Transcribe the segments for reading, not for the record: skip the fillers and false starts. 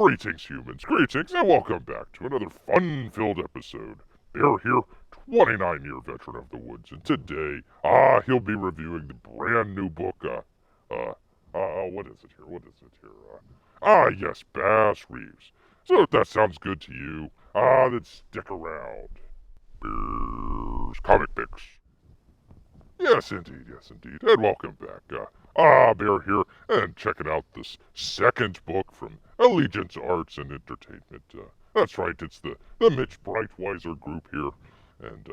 Greetings, humans, greetings, and welcome back to another fun-filled episode. Bear here, 29-year veteran of the woods, and today, he'll be reviewing the brand new book, what is it here? Yes, Bass Reeves. So if that sounds good to you, then stick around. Bear's Comic Picks. Yes, indeed, and welcome back. Bear here, and checking out this second book from Allegance Arts and Entertainment. That's right, it's the Mitch Brightweiser group here, and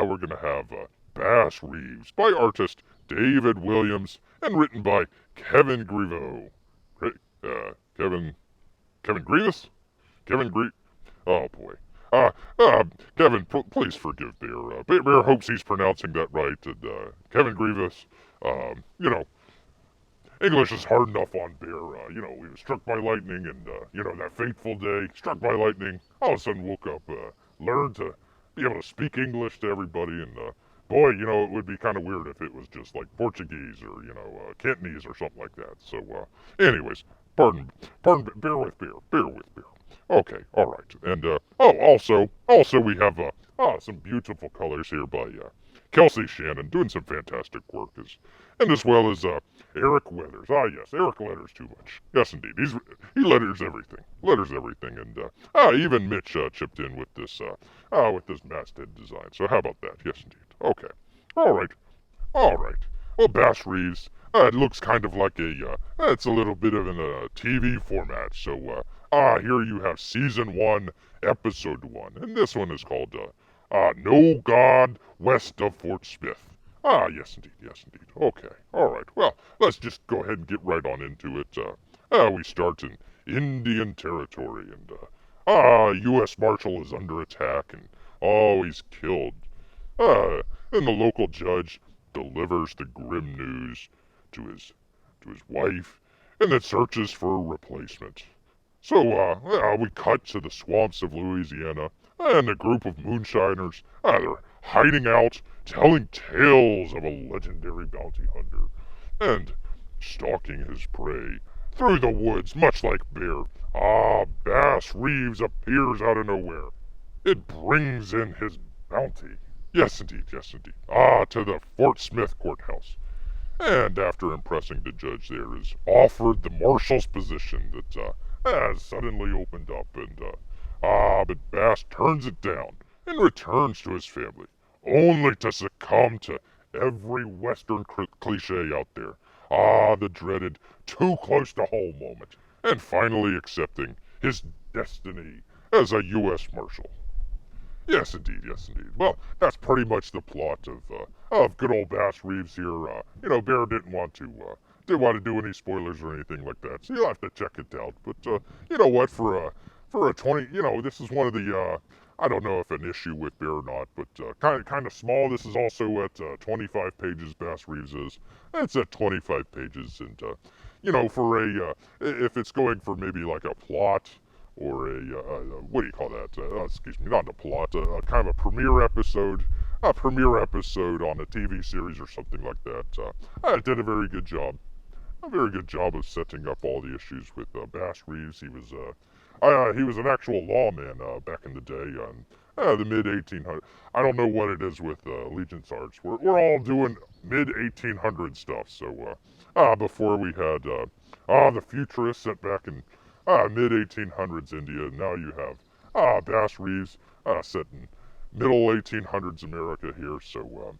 we're gonna have Bass Reeves by artist David Williams and written by Kevin Grevioux. Kevin Grievous? Oh boy. Kevin, please forgive Bear. Bear hopes he's pronouncing that right. And, Kevin Grievous, English is hard enough on Bear. He was struck by lightning and, that fateful day, struck by lightning, all of a sudden woke up, learned to be able to speak English to everybody. And, boy, it would be kind of weird if it was just like Portuguese or, Cantonese or something like that. So, anyways, pardon, bear with Bear. Okay, alright. And, also we have, some beautiful colors here by, Kelsey Shannon, doing some fantastic work, as well as, Eric Weathers. Yes, Eric letters too much. Yes, indeed. He letters everything. And, even Mitch, chipped in with this masthead design. So how about that? Yes, indeed. Okay. Alright. Well, Bass Reeves, it looks kind of like it's a little bit of a TV format. So, here you have Season 1, Episode 1. And this one is called, No God West of Fort Smith. Yes indeed. Okay, alright. Well, let's just go ahead and get right on into it. We start in Indian Territory, and, U.S. Marshal is under attack, and, he's killed. And the local judge delivers the grim news to his wife, and then searches for a replacement. So, we cut to the swamps of Louisiana, and a group of moonshiners, they're hiding out, telling tales of a legendary bounty hunter, and stalking his prey through the woods, much like Bear. Bass Reeves appears out of nowhere. It brings in his bounty. Yes, indeed. To the Fort Smith courthouse. And after impressing the judge there, is offered the marshal's position that, has suddenly opened up, and, but Bass turns it down and returns to his family, only to succumb to every Western cliche out there. The dreaded too close to home moment, and finally accepting his destiny as a U.S. Marshal. Yes, indeed. Well, that's pretty much the plot of good old Bass Reeves here. Bear didn't want to do any spoilers or anything like that, so you'll have to check it out. But, you know what, for a 20, this is one of the, I don't know if an issue with Bear or not, but, kind of small. This is also at, 25 pages, Bass Reeves is. It's at 25 pages, and, for if it's going for maybe like a plot, or what do you call that? Excuse me, not a plot, kind of a premiere episode on a TV series or something like that. It did a very good job of setting up all the issues with Bass Reeves. He was an actual lawman back in the day, the mid-1800s. I don't know what it is with Allegance Arts. We're all doing mid-1800 stuff. So before we had the futurists set back in mid-1800s India. Now you have Bass Reeves set in middle 1800s America here. So,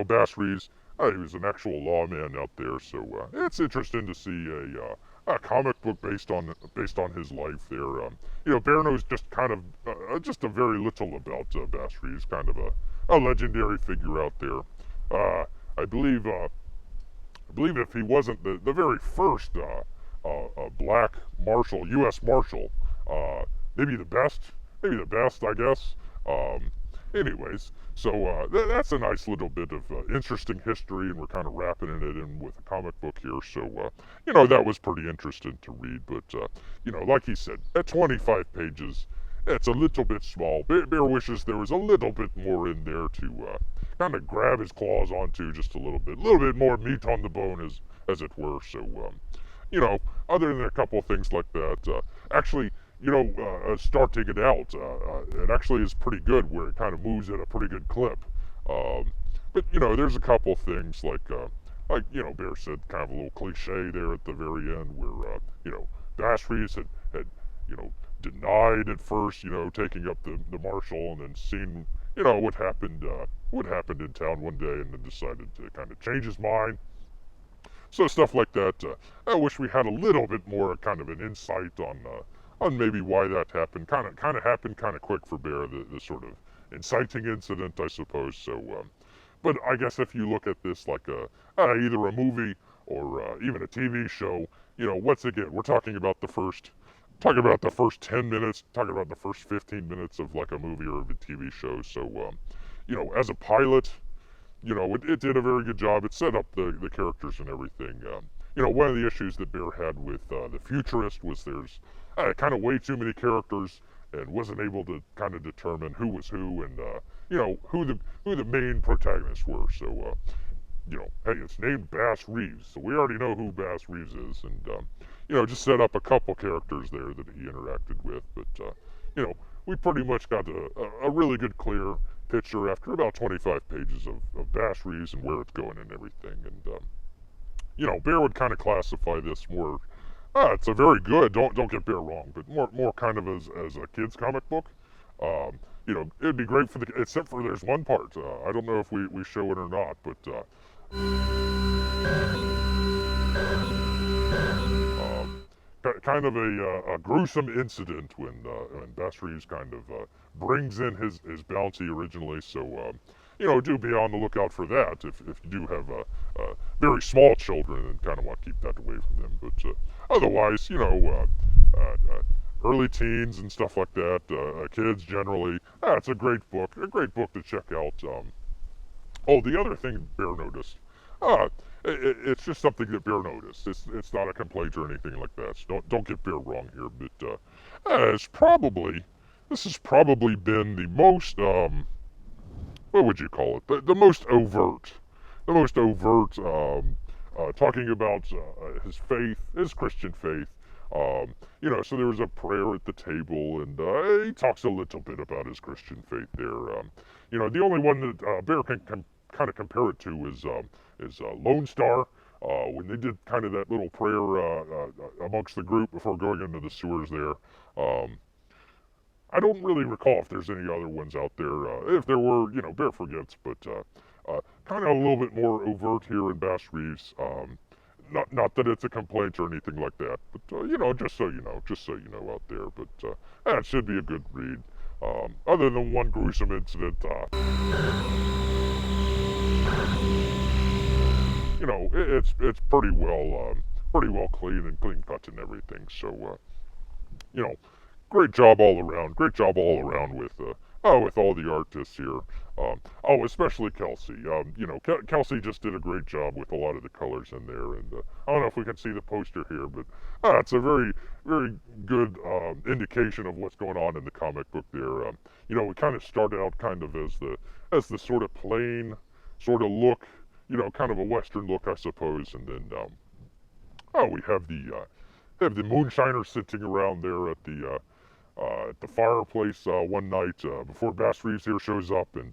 Bass Reeves, he was an actual lawman out there. So it's interesting to see a comic book based on his life there. Bear knows just kind of just a very little about Bass Reeves, kind of a legendary figure out there. I believe if he wasn't the very first black marshal, U.S. Marshal, maybe the best, I guess. Anyways, so that's a nice little bit of interesting history, and we're kind of wrapping it in with a comic book here. So, that was pretty interesting to read. But, like he said, at 25 pages, it's a little bit small. Bear wishes there was a little bit more in there to kind of grab his claws onto just a little bit more meat on the bone, as it were. So, other than a couple of things like that, actually, starting it out, it actually is pretty good where it kind of moves at a pretty good clip. But there's a couple things like Bear said, kind of a little cliche there at the very end where Bass Reeves had denied at first, taking up the marshal and then seen what happened in town one day and then decided to kind of change his mind. So stuff like that. I wish we had a little bit more kind of an insight on maybe why that happened. Kind of happened kind of quick for Bear, the sort of inciting incident, I suppose. So, but I guess if you look at this like either a movie or even a TV show, once again, we're talking about the first 10 minutes, talking about the first 15 minutes of like a movie or a TV show. So, as a pilot, it did a very good job. It set up the characters and everything. One of the issues that Bear had with the Futurist was there's kind of way too many characters and wasn't able to kind of determine who was who and who the main protagonists were. So hey, it's named Bass Reeves, so we already know who Bass Reeves is, and just set up a couple characters there that he interacted with. But we pretty much got a really good clear picture after about 25 pages of Bass Reeves and where it's going and everything. And Bear would kind of classify this more. It's a very good. Don't get Bear wrong, but more kind of as a kids comic book. It'd be great for except for there's one part. I don't know if we show it or not, but kind of a gruesome incident when Bass Reeves kind of brings in his bounty originally. So do be on the lookout for that if you do have very small children and kind of want to keep that away from them. But otherwise, early teens and stuff like that, kids generally, it's a great book to check out. The other thing Bear noticed, it's just something that Bear noticed. It's not a complaint or anything like that. So don't get Bear wrong here. But this has probably been the most what would you call it? The most overt, talking about his faith, his Christian faith. So there was a prayer at the table, and he talks a little bit about his Christian faith there. The only one that Bear can kind of compare it to is Lone Star. When they did kind of that little prayer amongst the group before going into the sewers there. I don't really recall if there's any other ones out there. If there were, Bear forgets, but kind of a little bit more overt here in Bass Reeves. Not that it's a complaint or anything like that, but just so you know out there. But it should be a good read. Other than one gruesome incident, it's pretty well clean and clean cut and everything. So great job all around. Great job all around with all the artists here. Especially Kelsey. Kelsey just did a great job with a lot of the colors in there. And I don't know if we can see the poster here, but it's a very, very good indication of what's going on in the comic book there. We kind of started out kind of as the sort of plain sort of look, kind of a Western look, I suppose. And then we have the moonshiner sitting around there at the fireplace one night before Bass Reeves here shows up, and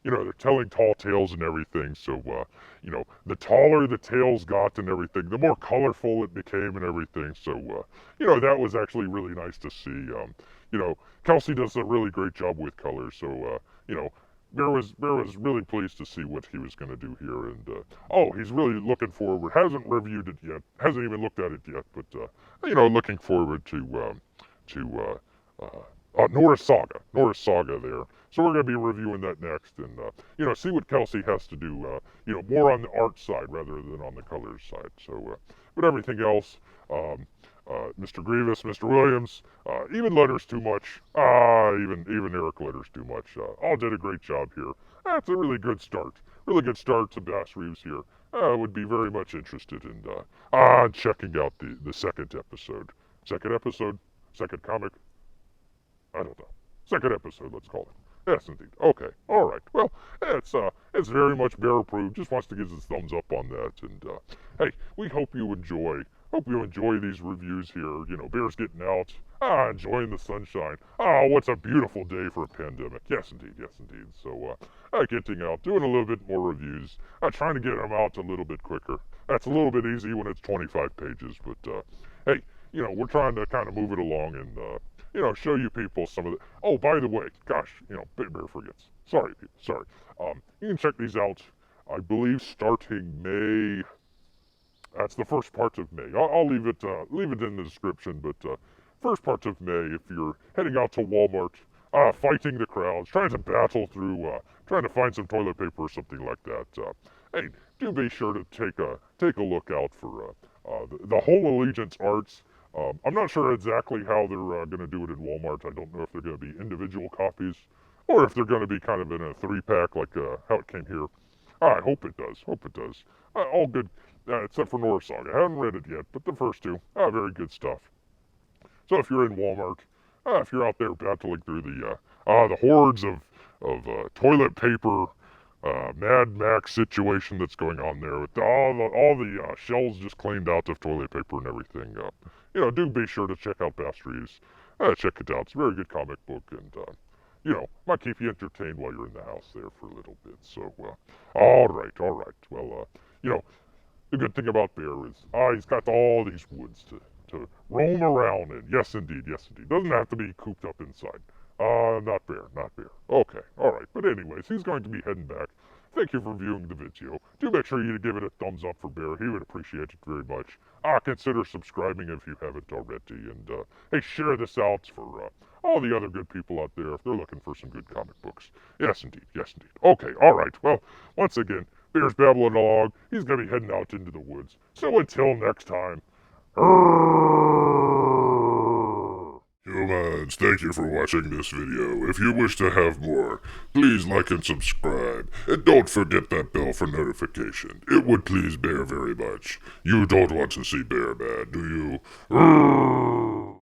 they're telling tall tales and everything. So the taller the tales got and everything, the more colorful it became and everything. So that was actually really nice to see. Kelsey does a really great job with colors. So Bear was really pleased to see what he was going to do here, and he's really looking forward. Hasn't reviewed it yet, hasn't even looked at it yet, but looking forward to Norris Saga there. So we're going to be reviewing that next, and see what Kelsey has to do. More on the art side rather than on the colors side. So, but everything else, Mr. Grevioux, Mr. Williams, even Letters too much. Even Eric Letters too much. All did a great job here. That's a really good start. Really good start to Bass Reeves here. Would be very much interested in checking out the second episode. Second comic? I don't know. Second episode, let's call it. Yes, indeed. Okay. All right. Well, it's very much Bear approved. Just wants to give his thumbs up on that. And hey, we hope you enjoy hope you enjoy these reviews here. You know, Bear's getting out. Enjoying the sunshine. What's a beautiful day for a pandemic. Yes, indeed. Yes, indeed. So, getting out, doing a little bit more reviews. Trying to get them out a little bit quicker. That's a little bit easy when it's 25 pages, but, hey, you know, we're trying to kind of move it along and, you know, show you people some of the... Oh, by the way, gosh, you know, Bear forgets. Sorry, people, sorry. You can check these out, I believe, starting May... That's the first part of May. I'll leave it in the description, but first part of May, if you're heading out to Walmart, fighting the crowds, trying to battle through, trying to find some toilet paper or something like that, hey, do be sure to take a look out for the whole Allegance Arts. I'm not sure exactly how they're going to do it in Walmart. I don't know if they're going to be individual copies or if they're going to be kind of in a 3-pack like how it came here. I hope it does. Hope it does. All good, except for Norse Saga. I haven't read it yet, but the first two, very good stuff. So if you're in Walmart, if you're out there battling through the hordes of toilet paper, Mad Max situation that's going on there with all the shelves just cleaned out of toilet paper and everything, you know, do be sure to check out Bass Reeves. Check it out. It's a very good comic book, and you know, might keep you entertained while you're in the house there for a little bit. So, all right. Well, you know, the good thing about Bear is, he's got all these woods to roam around in. Yes, indeed. Doesn't have to be cooped up inside. Not Bear. Okay, all right. But anyways, he's going to be heading back. Thank you for viewing the video. Do make sure you give it a thumbs up for Bear. He would appreciate it very much. Consider subscribing if you haven't already. And, hey, share this out for, all the other good people out there if they're looking for some good comic books. Yes, indeed. Okay, all right. Well, once again, Bear's babbling along. He's going to be heading out into the woods. So until next time, humans, thank you for watching this video. If you wish to have more, please like and subscribe. And don't forget that bell for notification. It would please Bear very much. You don't want to see Bear bad, do you?